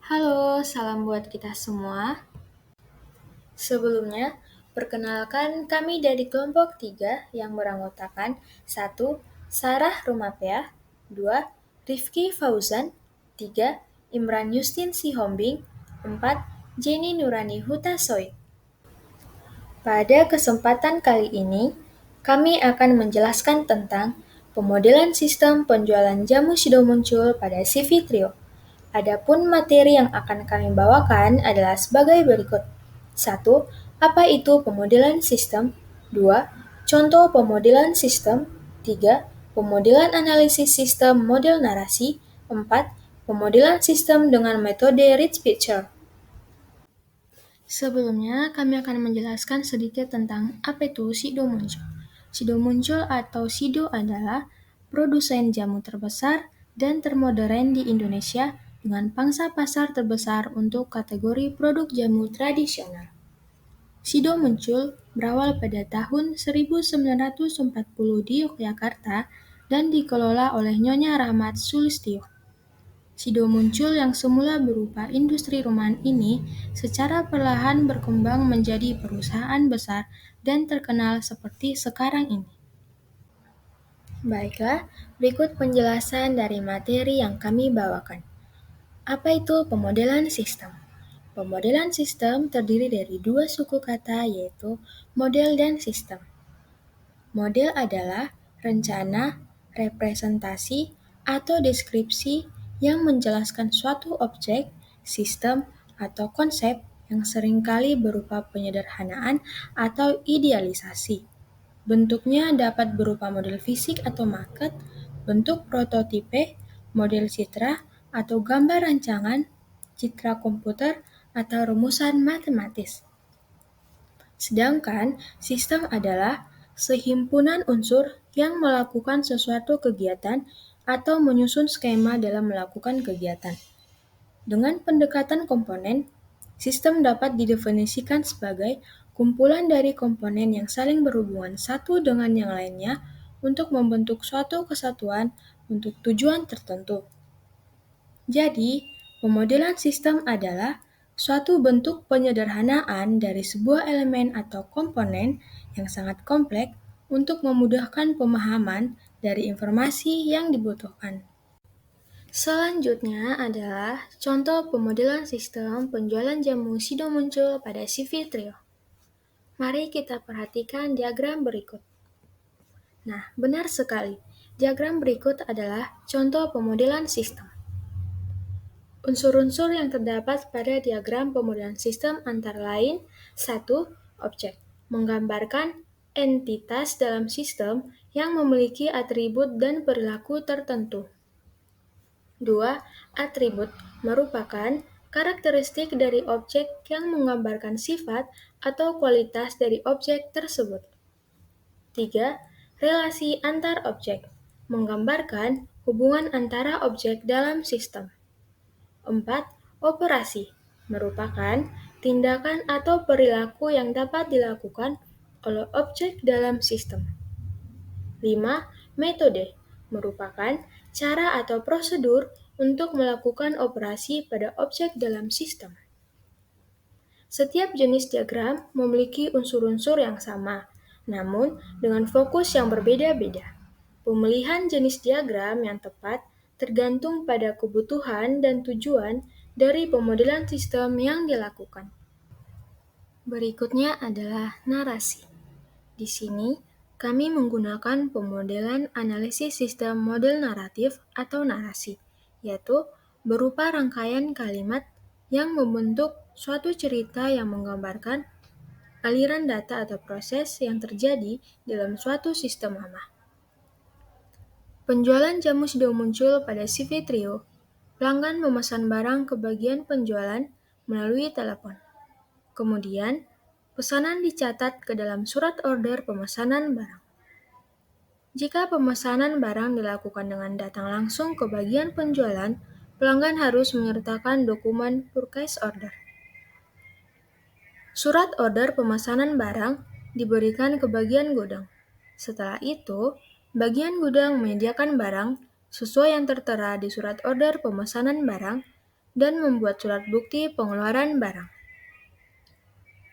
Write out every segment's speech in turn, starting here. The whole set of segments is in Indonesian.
Halo, salam buat kita semua. Sebelumnya, perkenalkan kami dari kelompok 3 yang beranggotakan 1. Sarah Rumapea, 2. Rifki Fauzan, 3. Imran Yustin Sihombing, 4. Jenny Nurani Hutasoy. Pada kesempatan kali ini, kami akan menjelaskan tentang pemodelan sistem penjualan jamu Sido muncul pada CV Trio. Adapun materi yang akan kami bawakan adalah sebagai berikut. 1. Apa itu pemodelan sistem? 2. Contoh pemodelan sistem. 3. Pemodelan analisis sistem model narasi. 4. Pemodelan sistem dengan metode Rich Picture. Sebelumnya, kami akan menjelaskan sedikit tentang apa itu Sido muncul. Sido muncul atau Sido adalah produsen jamu terbesar dan termodern di Indonesia dengan pangsa pasar terbesar untuk kategori produk jamu tradisional. Sido muncul berawal pada tahun 1940 di Yogyakarta dan dikelola oleh Nyonya Rahmat Sulistyo. Sido muncul yang semula berupa industri rumahan ini secara perlahan berkembang menjadi perusahaan besar dan terkenal seperti sekarang ini. Baiklah, berikut penjelasan dari materi yang kami bawakan. Apa itu pemodelan sistem? Pemodelan sistem terdiri dari dua suku kata yaitu model dan sistem. Model adalah rencana, representasi, atau deskripsi yang menjelaskan suatu objek, sistem, atau konsep yang seringkali berupa penyederhanaan atau idealisasi. Bentuknya dapat berupa model fisik atau maket, bentuk prototipe, model citra, atau gambar rancangan, citra komputer, atau rumusan matematis. Sedangkan sistem adalah sehimpunan unsur yang melakukan sesuatu kegiatan atau menyusun skema dalam melakukan kegiatan. Dengan pendekatan komponen, sistem dapat didefinisikan sebagai kumpulan dari komponen yang saling berhubungan satu dengan yang lainnya untuk membentuk suatu kesatuan untuk tujuan tertentu. Jadi, pemodelan sistem adalah suatu bentuk penyederhanaan dari sebuah elemen atau komponen yang sangat kompleks untuk memudahkan pemahaman dari informasi yang dibutuhkan. Selanjutnya adalah contoh pemodelan sistem penjualan jamu Sido muncul pada CV Trio. Mari kita perhatikan diagram berikut. Nah, benar sekali. Diagram berikut adalah contoh pemodelan sistem. Unsur-unsur yang terdapat pada diagram pemodelan sistem antara lain 1. Objek menggambarkan entitas dalam sistem yang memiliki atribut dan perilaku tertentu. 2. Atribut merupakan karakteristik dari objek yang menggambarkan sifat atau kualitas dari objek tersebut. 3. Relasi antar objek menggambarkan hubungan antara objek dalam sistem. 4. Operasi merupakan tindakan atau perilaku yang dapat dilakukan oleh objek dalam sistem. 5. Metode merupakan cara atau prosedur untuk melakukan operasi pada objek dalam sistem. Setiap jenis diagram memiliki unsur-unsur yang sama, namun dengan fokus yang berbeda-beda. Pemilihan jenis diagram yang tepat tergantung pada kebutuhan dan tujuan dari pemodelan sistem yang dilakukan. Berikutnya adalah narasi. Di sini, kami menggunakan pemodelan analisis sistem model naratif atau narasi, yaitu berupa rangkaian kalimat yang membentuk suatu cerita yang menggambarkan aliran data atau proses yang terjadi dalam suatu sistem lama. Penjualan jamu Sido muncul pada CV Trio. Pelanggan memesan barang ke bagian penjualan melalui telepon. Kemudian, pesanan dicatat ke dalam surat order pemesanan barang. Jika pemesanan barang dilakukan dengan datang langsung ke bagian penjualan, pelanggan harus menyertakan dokumen purchase order. Surat order pemesanan barang diberikan ke bagian gudang. Setelah itu, bagian gudang menyediakan barang sesuai yang tertera di surat order pemesanan barang dan membuat surat bukti pengeluaran barang.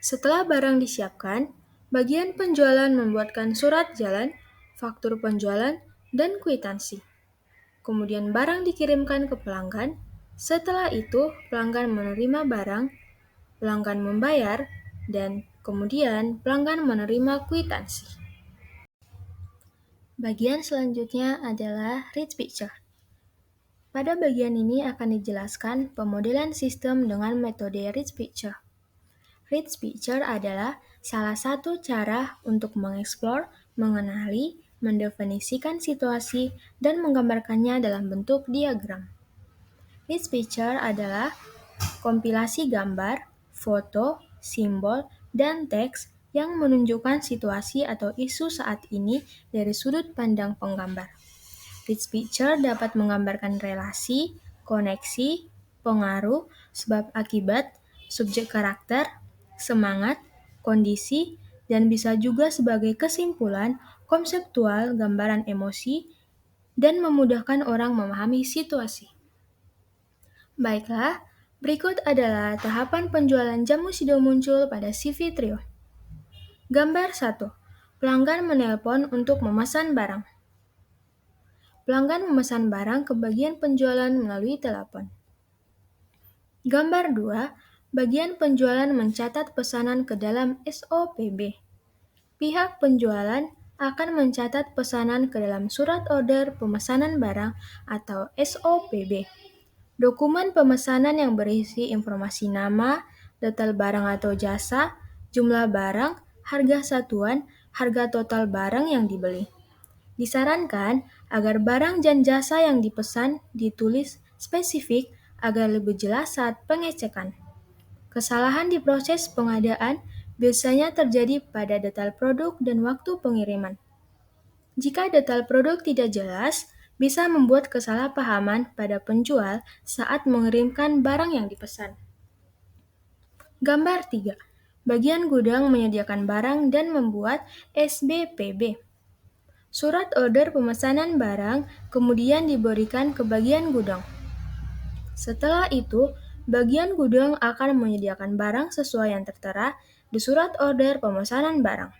Setelah barang disiapkan, bagian penjualan membuatkan surat jalan, faktur penjualan, dan kwitansi. Kemudian barang dikirimkan ke pelanggan. Setelah itu, pelanggan menerima barang, pelanggan membayar, dan kemudian pelanggan menerima kwitansi. Bagian selanjutnya adalah Rich Picture. Pada bagian ini akan dijelaskan pemodelan sistem dengan metode Rich Picture. Rich Picture adalah salah satu cara untuk mengeksplor, mengenali, mendefinisikan situasi, dan menggambarkannya dalam bentuk diagram. Rich Picture adalah kompilasi gambar, foto, simbol, dan teks yang menunjukkan situasi atau isu saat ini dari sudut pandang penggambar. Rich Picture dapat menggambarkan relasi, koneksi, pengaruh, sebab akibat, subjek karakter, semangat, kondisi, dan bisa juga sebagai kesimpulan konseptual gambaran emosi dan memudahkan orang memahami situasi. Baiklah, berikut adalah tahapan penjualan jamu Sido muncul pada CV Trio. Gambar 1. Pelanggan menelpon untuk memesan barang. Pelanggan memesan barang ke bagian penjualan melalui telepon. Gambar 2. Bagian penjualan mencatat pesanan ke dalam SOPB. Pihak penjualan akan mencatat pesanan ke dalam surat order pemesanan barang atau SOPB. Dokumen pemesanan yang berisi informasi nama, detail barang atau jasa, jumlah barang, harga satuan, harga total barang yang dibeli. Disarankan agar barang dan jasa yang dipesan ditulis spesifik agar lebih jelas saat pengecekan. Kesalahan di proses pengadaan biasanya terjadi pada detail produk dan waktu pengiriman. Jika detail produk tidak jelas, bisa membuat kesalahpahaman pada penjual saat mengirimkan barang yang dipesan. Gambar 3. Bagian gudang menyediakan barang dan membuat SBPB. Surat order pemesanan barang kemudian diberikan ke bagian gudang. Setelah itu, bagian gudang akan menyediakan barang sesuai yang tertera di surat order pemesanan barang.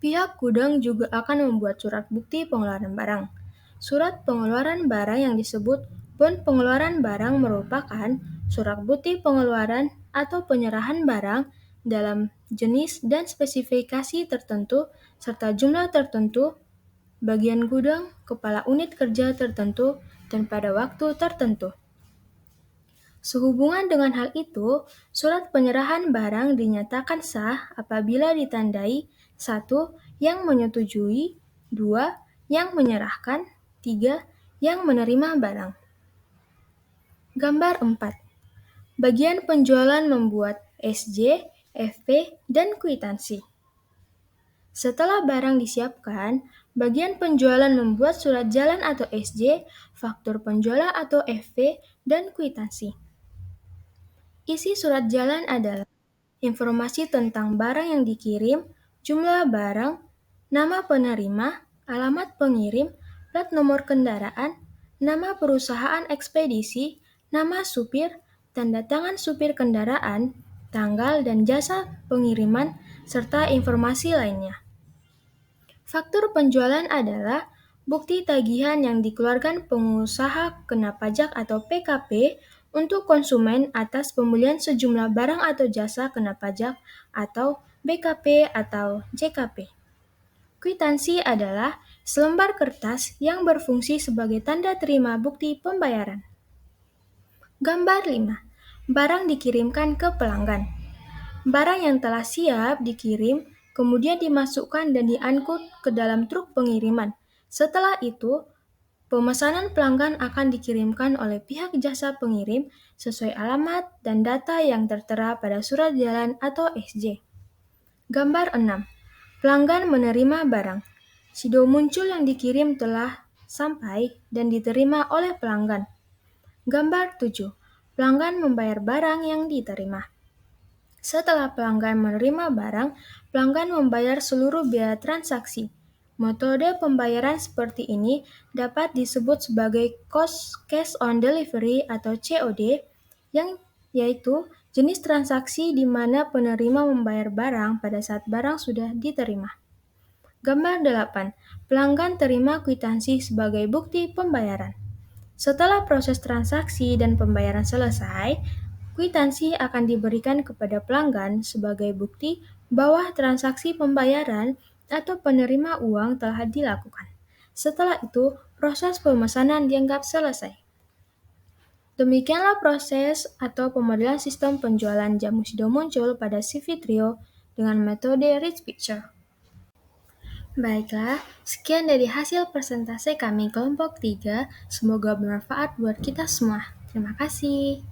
Pihak gudang juga akan membuat surat bukti pengeluaran barang. Surat pengeluaran barang yang disebut bon pengeluaran barang merupakan surat bukti pengeluaran atau penyerahan barang dalam jenis dan spesifikasi tertentu serta jumlah tertentu, bagian gudang, kepala unit kerja tertentu, dan pada waktu tertentu. Sehubungan dengan hal itu, surat penyerahan barang dinyatakan sah apabila ditandai 1. Yang menyetujui, 2. Yang menyerahkan, 3. Yang menerima barang. Gambar 4. Bagian penjualan membuat SJ, FP, dan kwitansi. Setelah barang disiapkan, bagian penjualan membuat surat jalan atau SJ, faktur penjualan atau FP, dan kwitansi. Isi surat jalan adalah informasi tentang barang yang dikirim, jumlah barang, nama penerima, alamat pengirim, plat nomor kendaraan, nama perusahaan ekspedisi, nama supir, tanda tangan supir kendaraan, tanggal dan jasa pengiriman, serta informasi lainnya. Faktur penjualan adalah bukti tagihan yang dikeluarkan pengusaha kena pajak atau PKP untuk konsumen atas pembelian sejumlah barang atau jasa kena pajak atau BKP atau JKP. Kwitansi adalah selembar kertas yang berfungsi sebagai tanda terima bukti pembayaran. Gambar 5. Barang dikirimkan ke pelanggan. Barang yang telah siap dikirim, kemudian dimasukkan dan diangkut ke dalam truk pengiriman. Setelah itu, pemesanan pelanggan akan dikirimkan oleh pihak jasa pengirim sesuai alamat dan data yang tertera pada surat jalan atau SJ. Gambar 6. Pelanggan menerima barang. Sido muncul yang dikirim telah sampai dan diterima oleh pelanggan. Gambar 7. Pelanggan membayar barang yang diterima. Setelah pelanggan menerima barang, pelanggan membayar seluruh biaya transaksi, Metode pembayaran seperti ini dapat disebut sebagai cash on delivery atau COD, yang yaitu jenis transaksi di mana penerima membayar barang pada saat barang sudah diterima. Gambar 8. Pelanggan terima kwitansi sebagai bukti pembayaran. Setelah proses transaksi dan pembayaran selesai, kwitansi akan diberikan kepada pelanggan sebagai bukti bahwa transaksi pembayaran atau penerima uang telah dilakukan. Setelah itu, proses pemesanan dianggap selesai. Demikianlah proses atau pemodelan sistem penjualan jamu Sido muncul pada CV Trio dengan metode Rich Picture. Baiklah, sekian dari hasil persentase kami kelompok 3. Semoga bermanfaat buat kita semua. Terima kasih.